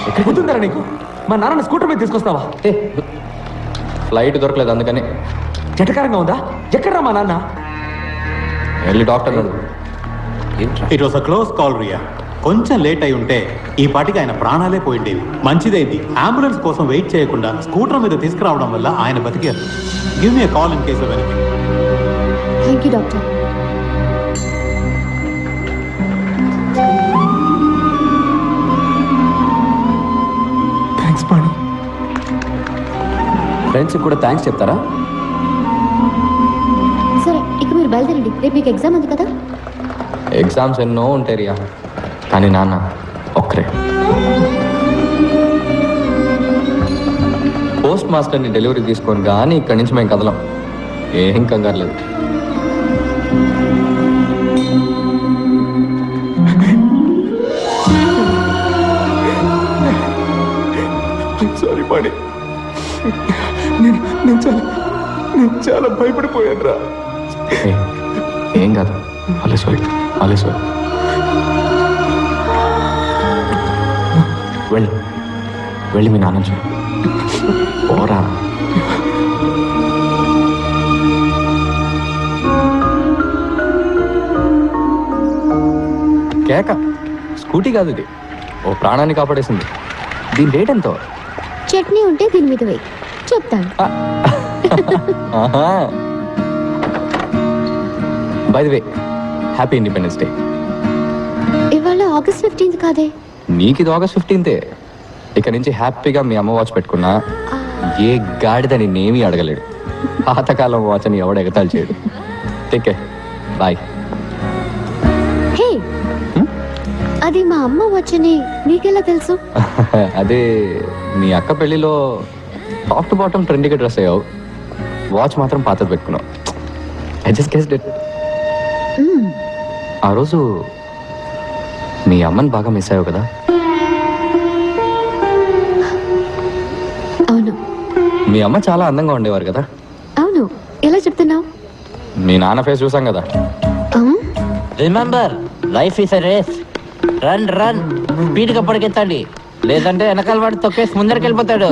ఎక్కడిపోతుందరా నీకు? మా నాన్న స్కూటర్ మీద తీసుకొస్తావా? ఫ్లైట్ దొరకలేదు అందుకని. జటకారంగా ఉందా? ఎక్కడరా మా నాన్న? వెళ్ళి డాక్టర్ గారు. It was a close call Riya. కొంచెం లేట్ అయి ఉంటే ఈ పాటికి ఆయన ప్రాణాలే పోయిండేవి. మంచిదైంది అంబులెన్స్ కోసం వెయిట్ చేయకుండా స్కూటర్ మీద తీసుకురావడం వల్ల ఆయన బతికారు. Give me a call in case of anything. Thank you doctor. Thanks Pani. ఫ్రెండ్స్కి కూడా థ్యాంక్స్ చెప్తారా? సరే ఇక మీరు బయలుదేరండి, రేపు మీకు ఎగ్జామ్ ఉంది కదా. ఎగ్జామ్స్ ఎన్నో ఉంటాయి రియా, కానీ నాన్న ఒక్కరే. పోస్ట్ మాస్టర్ని డెలివరీ తీసుకొని కానీ ఇక్కడి నుంచి మేము కదలం. ఏం కంగారు లేదు. సారీ పాణి, నేను చాలా భయపడిపోయాను రా. ఏం కాదు, అలెసోయ్ వెళ్ళి మీ నాన్న చూడు. పోరా. కేక స్కూటీ కాదు ఇది, ఓ ప్రాణాన్ని కాపాడేసింది. దీని రేట్ ఎంతో? చట్నీ ఉంటే దీని మీద వేయి, చెప్తాను. By the way, happy independence day. ఇవాళ August 15th కాదే. నీకు ఇది August 15th. ఇక నుంచి హ్యాపీగా మీ అమ్మ వాచ్ పెట్టుకున్నా ఏ గాడిద నిన్నేమీ అడగలేడు. పాతకాలం వాచ్ అని ఎవడు ఎగతాళి చేయడు. Take care, bye. హే, అది మా అమ్మ వచ్చని నీకెలా తెలుసు? అదే మీ అక్క పెళ్లిలో టాప్ టు బాటమ్ ట్రెండీగా డ్రెస్ అయ్యావు, వాచ్ మాత్రం పాతది పెట్టుకున్నావు. I just guessed it. ఆ రోజు మీ అమ్మని బాగా మిస్ అయ్యావు కదా? అవును. మీ అమ్మ చాలా అందంగా ఉండేవారు కదా? అవును. ఎలా చెప్తున్నావు? మీ నాన్న ఫేస్ చూసాం కదా. Remember, life is a race. Run స్పీడ్గా పరిగెత్తండి, లేదంటే వెనకాల వాడు తొక్కేసి ముందరికి వెళ్ళిపోతాడు.